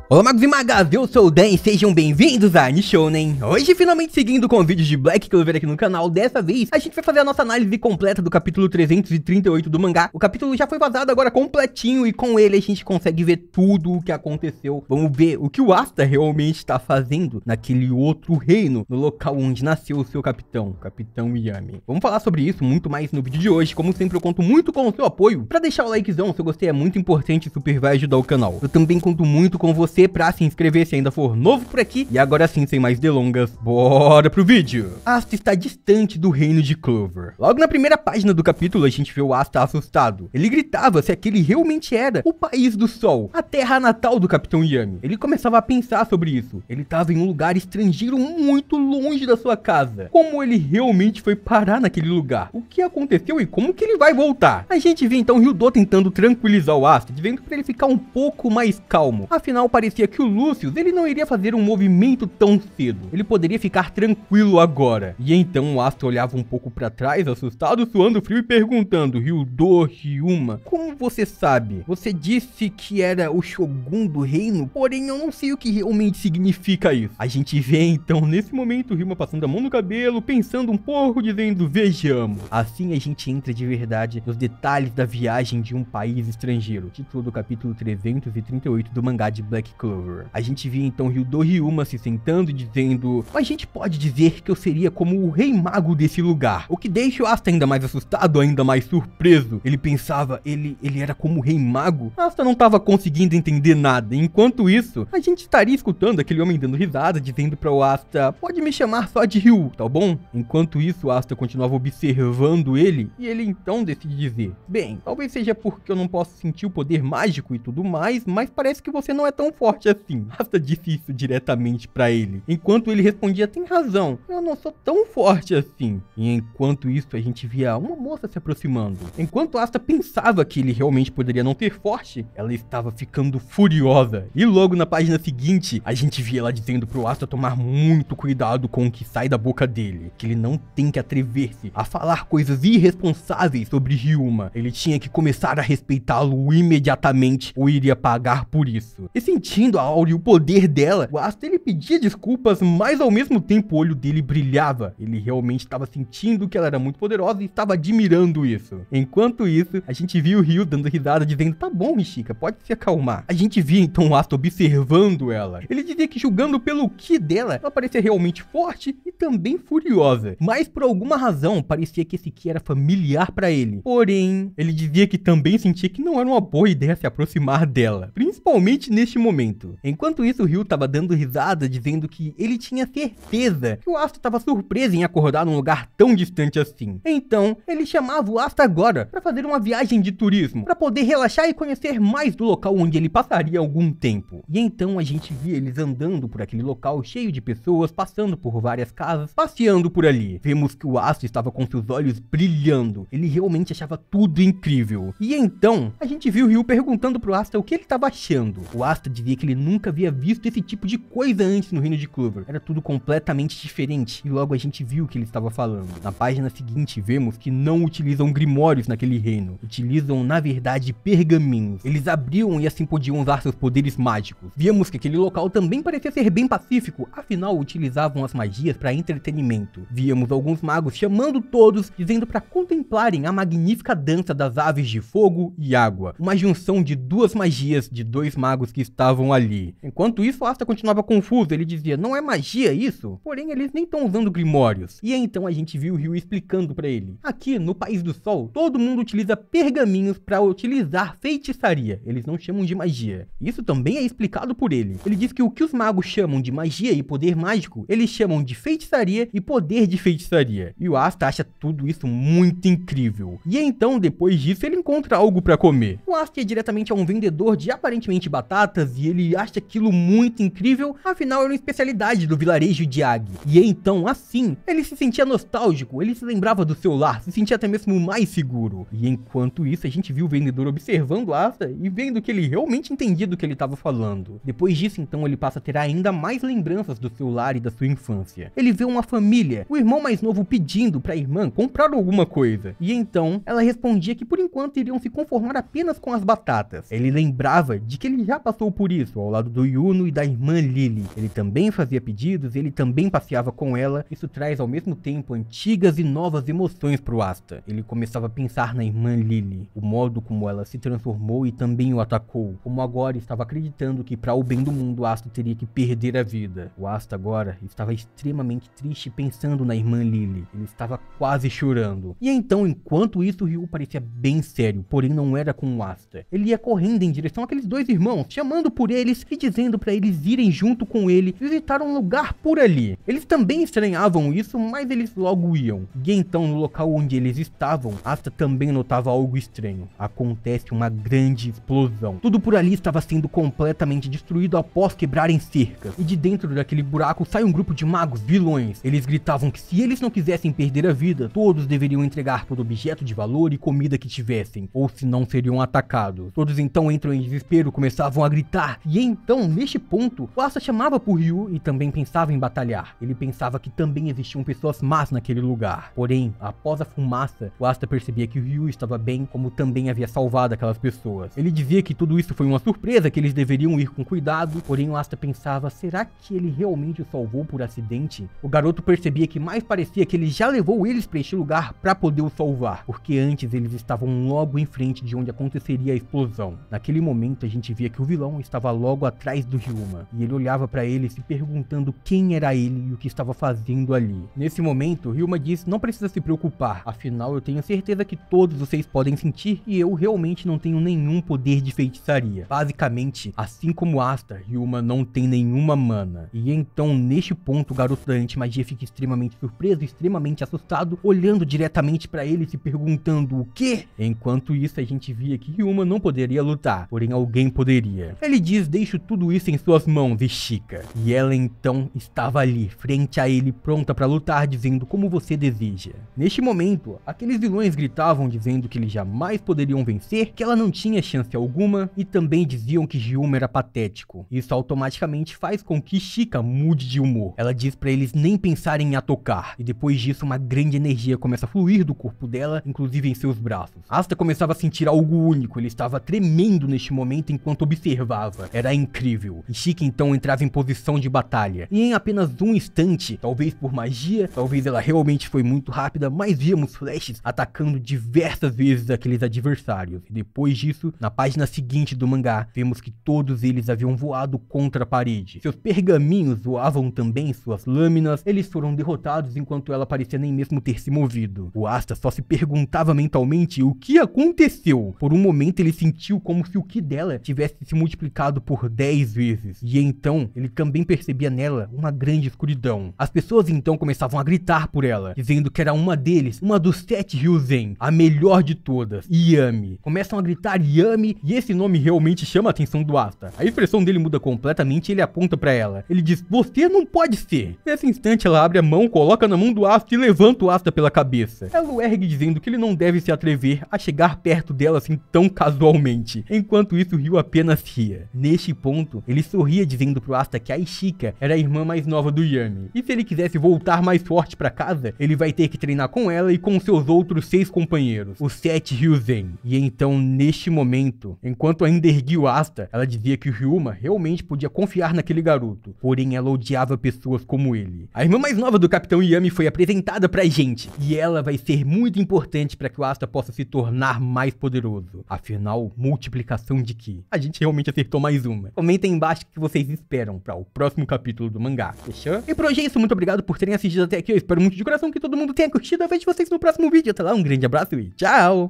Olá magos e magas, eu sou o Dan e sejam bem-vindos a Nishounen. Hoje finalmente seguindo com vídeos de Black Clover aqui no canal. Dessa vez a gente vai fazer a nossa análise completa do capítulo 338 do mangá. O capítulo já foi vazado agora completinho e com ele a gente consegue ver tudo o que aconteceu. Vamos ver o que o Asta realmente está fazendo naquele outro reino, no local onde nasceu o seu capitão, o Capitão Yami. Vamos falar sobre isso muito mais no vídeo de hoje. Como sempre eu conto muito com o seu apoio. Pra deixar o likezão, se eu gostei, é muito importante, super vai ajudar o canal. Eu também conto muito com você pra se inscrever se ainda for novo por aqui. E agora sim, sem mais delongas, bora pro vídeo. Asta está distante do reino de Clover. Logo na primeira página do capítulo a gente vê o Asta assustado. Ele gritava se aquele realmente era o país do sol, a terra natal do Capitão Yami. Ele começava a pensar sobre isso. Ele estava em um lugar estrangeiro muito longe da sua casa. Como ele realmente foi parar naquele lugar? O que aconteceu e como que ele vai voltar? A gente vê então Ryudo tentando tranquilizar o Asta, dizendo para ele ficar um pouco mais calmo. Afinal, parecia que o Lucius, ele não iria fazer um movimento tão cedo. Ele poderia ficar tranquilo agora. E então o Asta olhava um pouco para trás, assustado, suando frio e perguntando: Ryudo, Ryuma, como você sabe? Você disse que era o Shogun do reino, porém eu não sei o que realmente significa isso. A gente vê então nesse momento Ryuma passando a mão no cabelo, pensando um pouco, dizendo: vejamos. Assim a gente entra de verdade nos detalhes da viagem de um país estrangeiro. Título do capítulo 338 do mangá de Black Clover. A gente via então Ryudo Ryuma se sentando e dizendo: a gente pode dizer que eu seria como o rei mago desse lugar. O que deixa o Asta ainda mais assustado, ainda mais surpreso. Ele pensava, ele era como o rei mago? Asta não estava conseguindo entender nada. Enquanto isso, a gente estaria escutando aquele homem dando risada, dizendo para o Asta: pode me chamar só de Ryu, tá bom? Enquanto isso, o Asta continuava observando ele, e ele então decide dizer: bem, talvez seja porque eu não posso sentir o poder mágico e tudo mais, mas parece que você não é tão forte assim. Asta disse isso diretamente pra ele. Enquanto ele respondia: tem razão, eu não sou tão forte assim. E enquanto isso a gente via uma moça se aproximando. Enquanto Asta pensava que ele realmente poderia não ser forte, ela estava ficando furiosa. E logo na página seguinte a gente via ela dizendo pro Asta tomar muito cuidado com o que sai da boca dele, que ele não tem que atrever-se a falar coisas irresponsáveis sobre Ryuma. Ele tinha que começar a respeitá-lo imediatamente ou iria pagar por isso. E sentindo a aura e o poder dela, o Asta ele pedia desculpas, mas ao mesmo tempo o olho dele brilhava. Ele realmente estava sentindo que ela era muito poderosa e estava admirando isso. Enquanto isso, a gente viu o Ryu dando risada, dizendo: tá bom, Michika, pode se acalmar. A gente via então o Asta observando ela. Ele dizia que, julgando pelo ki dela, ela parecia realmente forte e também furiosa. Mas por alguma razão, parecia que esse ki era familiar para ele. Porém, ele dizia que também sentia que não era uma boa ideia se aproximar dela, principalmente neste momento. Enquanto isso, o Ryu tava dando risada, dizendo que ele tinha certeza que o Asta tava surpreso em acordar num lugar tão distante assim. Então, ele chamava o Asta agora para fazer uma viagem de turismo, para poder relaxar e conhecer mais do local onde ele passaria algum tempo. E então a gente via eles andando por aquele local cheio de pessoas, passando por várias casas, passeando por ali. Vemos que o Asta estava com seus olhos brilhando. Ele realmente achava tudo incrível. E então, a gente viu o Ryu perguntando pro Asta o que ele estava achando. O Asta dizia que ele nunca havia visto esse tipo de coisa antes no reino de Clover. Era tudo completamente diferente. E logo a gente viu o que ele estava falando. Na página seguinte vemos que não utilizam grimórios naquele reino. Utilizam na verdade pergaminhos. Eles abriam e assim podiam usar seus poderes mágicos. Víamos que aquele local também parecia ser bem pacífico. Afinal utilizavam as magias para entretenimento. Víamos alguns magos chamando todos, dizendo para contemplarem a magnífica dança das aves de fogo e água. Uma junção de duas magias de dois magos que estavam ali. Enquanto isso, o Asta continuava confuso. Ele dizia: não é magia isso? Porém, eles nem estão usando grimórios. E então a gente viu o Ryu explicando pra ele: aqui no País do Sol, todo mundo utiliza pergaminhos pra utilizar feitiçaria. Eles não chamam de magia. Isso também é explicado por ele. Ele diz que o que os magos chamam de magia e poder mágico, eles chamam de feitiçaria e poder de feitiçaria. E o Asta acha tudo isso muito incrível. E então, depois disso, ele encontra algo pra comer. O Asta ia diretamente a um vendedor de aparentemente batatas e ele acha aquilo muito incrível, afinal era uma especialidade do vilarejo de Agi. E então, assim, ele se sentia nostálgico, ele se lembrava do seu lar, se sentia até mesmo mais seguro. E enquanto isso, a gente viu o vendedor observando Asta e vendo que ele realmente entendia do que ele estava falando. Depois disso, então, ele passa a ter ainda mais lembranças do seu lar e da sua infância. Ele vê uma família, o irmão mais novo pedindo para a irmã comprar alguma coisa. E então, ela respondia que por enquanto iriam se conformar apenas com as batatas. Ele lembrava de que que ele já passou por isso, ao lado do Yuno e da irmã Lily. Ele também fazia pedidos, ele também passeava com ela. Isso traz ao mesmo tempo antigas e novas emoções pro Asta. Ele começava a pensar na irmã Lily, o modo como ela se transformou e também o atacou, como agora estava acreditando que para o bem do mundo Asta teria que perder a vida. O Asta agora estava extremamente triste pensando na irmã Lily. Ele estava quase chorando. E então, enquanto isso, Ryu parecia bem sério, porém não era com o Asta. Ele ia correndo em direção àqueles dois irmãos, chamando por eles e dizendo para eles irem junto com ele visitar um lugar por ali. Eles também estranhavam isso, mas eles logo iam. E então, no local onde eles estavam, Asta também notava algo estranho. Acontece uma grande explosão. Tudo por ali estava sendo completamente destruído após quebrarem cercas. E de dentro daquele buraco sai um grupo de magos vilões. Eles gritavam que se eles não quisessem perder a vida, todos deveriam entregar todo objeto de valor e comida que tivessem, ou senão seriam atacados. Todos então entram em desespero, começavam a gritar. E então, neste ponto, o Asta chamava por Ryu e também pensava em batalhar. Ele pensava que também existiam pessoas más naquele lugar. Porém, após a fumaça, o Asta percebia que o Ryu estava bem, como também havia salvado aquelas pessoas. Ele dizia que tudo isso foi uma surpresa, que eles deveriam ir com cuidado. Porém, o Asta pensava, será que ele realmente o salvou por acidente? O garoto percebia que mais parecia que ele já levou eles para este lugar para poder o salvar, porque antes eles estavam logo em frente de onde aconteceria a explosão. Naquele momento a gente via que o vilão estava logo atrás do Ryuma, e ele olhava para ele se perguntando quem era ele e o que estava fazendo ali. Nesse momento, Ryuma disse, não precisa se preocupar, afinal eu tenho certeza que todos vocês podem sentir e eu realmente não tenho nenhum poder de feitiçaria. Basicamente, assim como Asta, Ryuma não tem nenhuma mana. E então, neste ponto, o garoto da anti-magia fica extremamente surpreso, extremamente assustado, olhando diretamente para ele se perguntando o quê? Enquanto isso, a gente via que Ryuma não poderia lutar, porém alguém poderia. Ele diz, deixo tudo isso em suas mãos, Ishika. E ela então estava ali, frente a ele, pronta para lutar, dizendo como você deseja. Neste momento, aqueles vilões gritavam dizendo que eles jamais poderiam vencer, que ela não tinha chance alguma, e também diziam que Ryuma era patético. Isso automaticamente faz com que Ishika mude de humor. Ela diz para eles nem pensarem em a tocar, e depois disso uma grande energia começa a fluir do corpo dela, inclusive em seus braços. Asta começava a sentir algo único, ele estava tremendo neste momento enquanto observava. Era incrível. Ishika então entrava em posição de batalha, e em apenas um instante, talvez por magia, talvez ela realmente foi muito rápida, mas víamos flashes atacando diversas vezes aqueles adversários. E depois disso, na página seguinte do mangá, vemos que todos eles haviam voado contra a parede. Seus pergaminhos voavam também, suas lâminas, eles foram derrotados enquanto ela parecia nem mesmo ter se movido. O Asta só se perguntava mentalmente o que aconteceu. Por um momento ele sentiu como se o ki dela tivesse se multiplicado por 10 vezes. E então, ele também percebia nela uma grande escuridão. As pessoas então começavam a gritar por ela, dizendo que era uma deles, uma dos 7 Ryuzen, a melhor de todas, Yami. Começam a gritar Yami, e esse nome realmente chama a atenção do Asta. A expressão dele muda completamente e ele aponta pra ela. Ele diz, você não pode ser. Nesse instante ela abre a mão, coloca na mão do Asta e levanta o Asta pela cabeça. Ela o ergue dizendo que ele não deve se atrever a chegar perto dela assim tão casualmente. Enquanto isso, Ryu apenas ria. Neste ponto, ele sorria dizendo pro Asta que a Ishika era a irmã mais nova do Yami. E se ele quisesse voltar mais forte pra casa, ele vai ter que treinar com ela e com seus outros 6 companheiros, os 7 Ryuzen. E então, neste momento, enquanto ainda erguia o Asta, ela dizia que o Ryuma realmente podia confiar naquele garoto, porém ela odiava pessoas como ele. A irmã mais nova do Capitão Yami foi apresentada pra gente, e ela vai ser muito importante para que o Asta possa se tornar mais poderoso. Afinal, multiplicação de ki. A gente realmente acertou mais uma. Comentem embaixo o que vocês esperam para o próximo capítulo do mangá, fechou? E por hoje é isso, muito obrigado por terem assistido até aqui, eu espero muito de coração que todo mundo tenha curtido, eu vejo vocês no próximo vídeo, até lá, um grande abraço e tchau!